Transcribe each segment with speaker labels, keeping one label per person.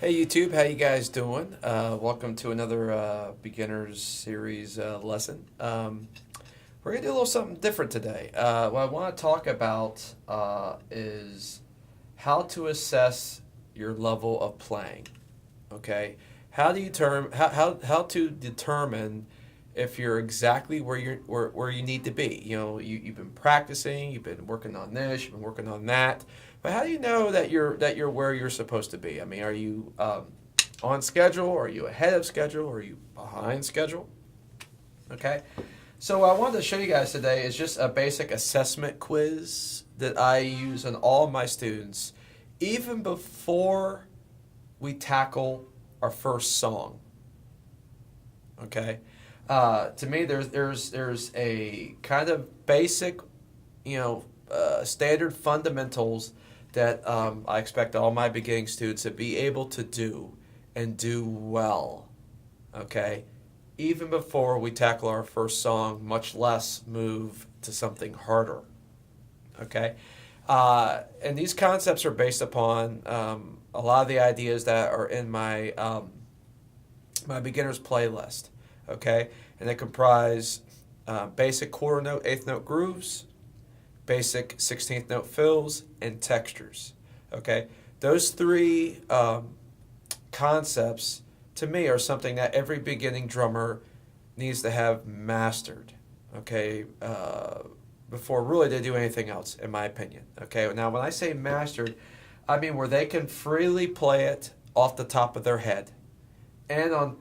Speaker 1: Hey YouTube, how you guys doing? Welcome to another beginners series lesson. We're gonna do a little something different today. What I want to talk about is how to assess your level of playing. Okay, how do you how to determine if you're exactly where you need to be? You've been practicing, you've been working on this, you've been working on that, but how do you know that you're where you're supposed to be? I mean, are you on schedule? Are you ahead of schedule? Are you behind schedule? Okay. So what I wanted to show you guys today is just a basic assessment quiz that I use on all of my students, even before we tackle our first song. Okay. To me, there's a kind of basic, standard fundamentals that I expect all my beginning students to be able to do and do well. Okay, even before we tackle our first song, much less move to something harder. Okay, and these concepts are based upon a lot of the ideas that are in my beginners playlist. Okay, and they comprise basic quarter note, eighth note grooves, basic 16th note fills, and textures. Okay, those three concepts to me are something that every beginning drummer needs to have mastered. Okay, before really they do anything else, in my opinion. Okay, now when I say mastered, I mean where they can freely play it off the top of their head, and on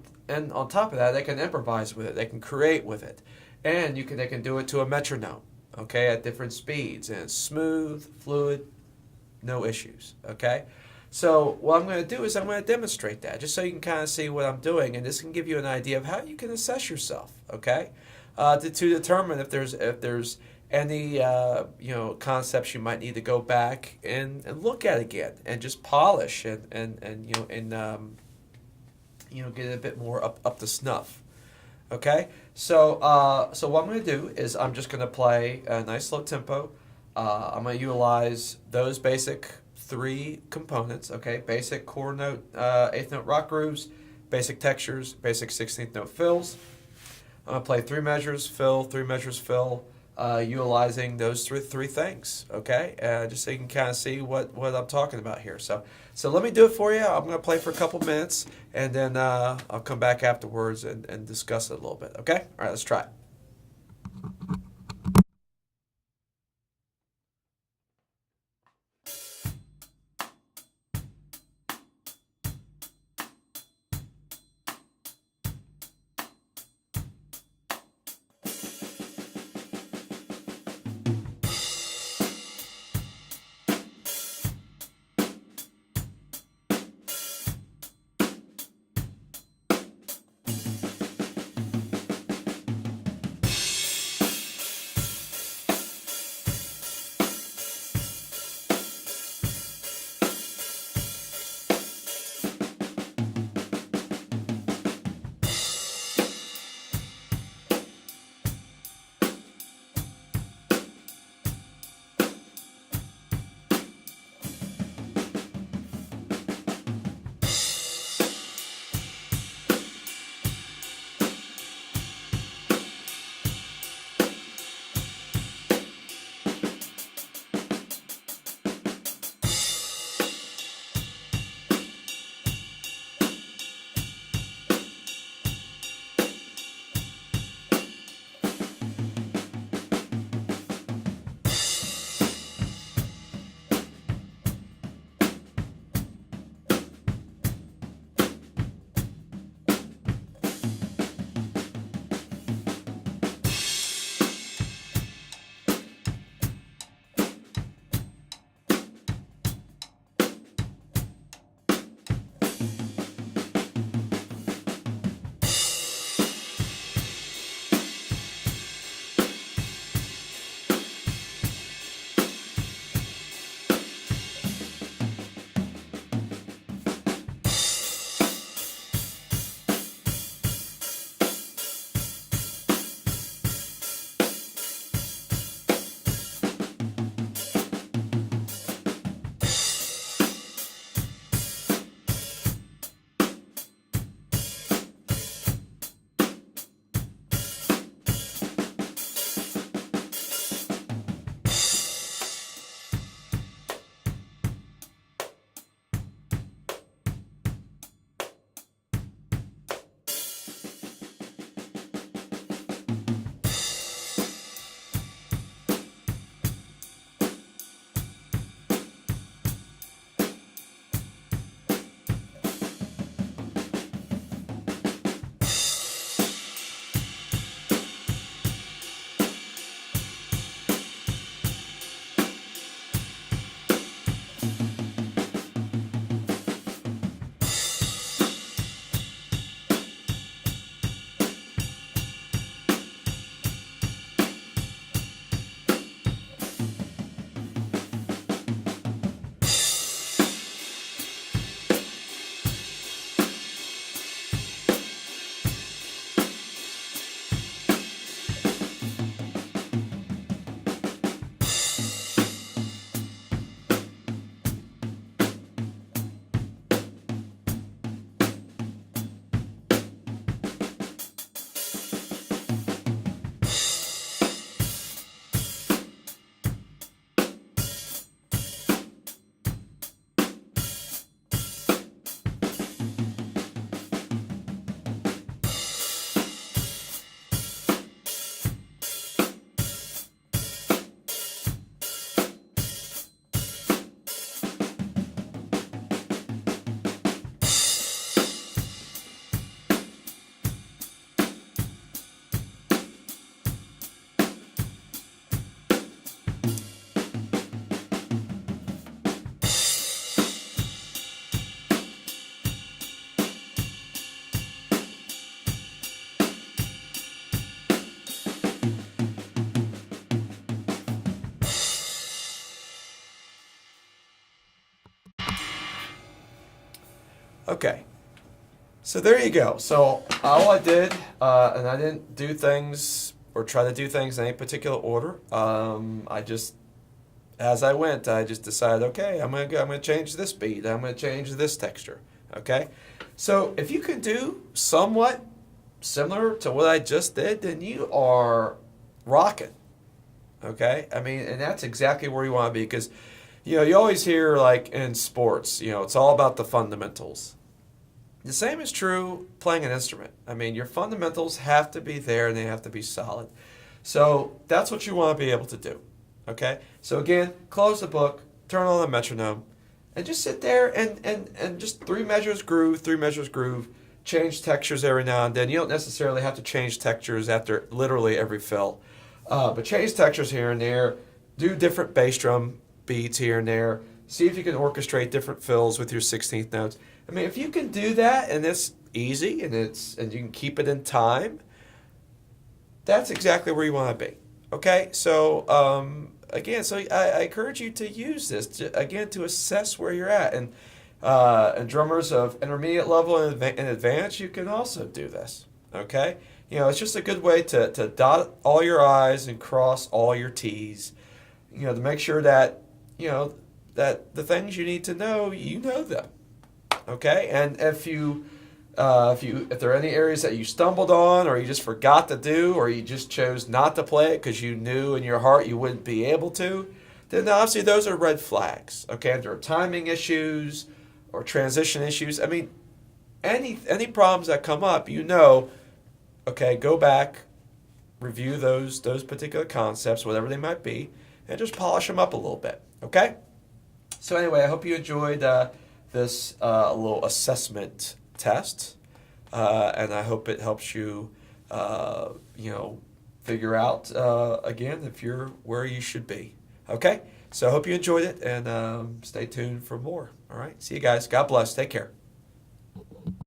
Speaker 1: top of that, they can improvise with it. They can create with it, and they can do it to a metronome. Okay, at different speeds, and it's smooth, fluid, no issues. Okay, so what I'm going to do is I'm going to demonstrate that just so you can kind of see what I'm doing, and this can give you an idea of how you can assess yourself. Okay, to determine if there's any concepts you might need to go back and look at again and just polish and get it a bit more up to snuff. Okay, so what I'm going to do is I'm just going to play a nice slow tempo. I'm going to utilize those basic three components. Okay, basic core note, eighth note rock grooves, basic textures, basic 16th note fills. I'm going to play three measures fill, utilizing those three things. Okay, just so you can kind of see what I'm talking about here. So let me do it for you. I'm going to play for a couple minutes, and then I'll come back afterwards and discuss it a little bit. Okay? All right, let's try it. Okay. So there you go. So all I did, and I didn't do things or try to do things in any particular order. I just, as I went, I just decided, okay, I'm gonna change this beat. I'm gonna change this texture. Okay. So if you can do somewhat similar to what I just did, then you are rocking. Okay. I mean, and that's exactly where you want to be because, you always hear like in sports, it's all about the fundamentals. The same is true playing an instrument. I mean, your fundamentals have to be there and they have to be solid. So that's what you want to be able to do. Okay? So again, close the book, turn on the metronome, and just sit there and just three measures groove, change textures every now and then. You don't necessarily have to change textures after literally every fill, but change textures here and there, do different bass drum beats here and there, see if you can orchestrate different fills with your 16th notes. I mean, if you can do that and it's easy and you can keep it in time, that's exactly where you want to be. Okay, so again, so I encourage you to use this to assess where you're at, and drummers of intermediate level and advanced, you can also do this. Okay, it's just a good way to dot all your I's and cross all your T's. To make sure that that the things you need to know, you know them. Okay, and if there are any areas that you stumbled on, or you just forgot to do, or you just chose not to play it because you knew in your heart you wouldn't be able to, then obviously those are red flags. Okay, if there are timing issues or transition issues, I mean, any problems that come up, okay, go back, review those particular concepts, whatever they might be, and just polish them up a little bit. Okay. So anyway, I hope you enjoyed this little assessment test, and I hope it helps you, figure out again if you're where you should be. Okay, so I hope you enjoyed it, and stay tuned for more. All right, see you guys. God bless. Take care.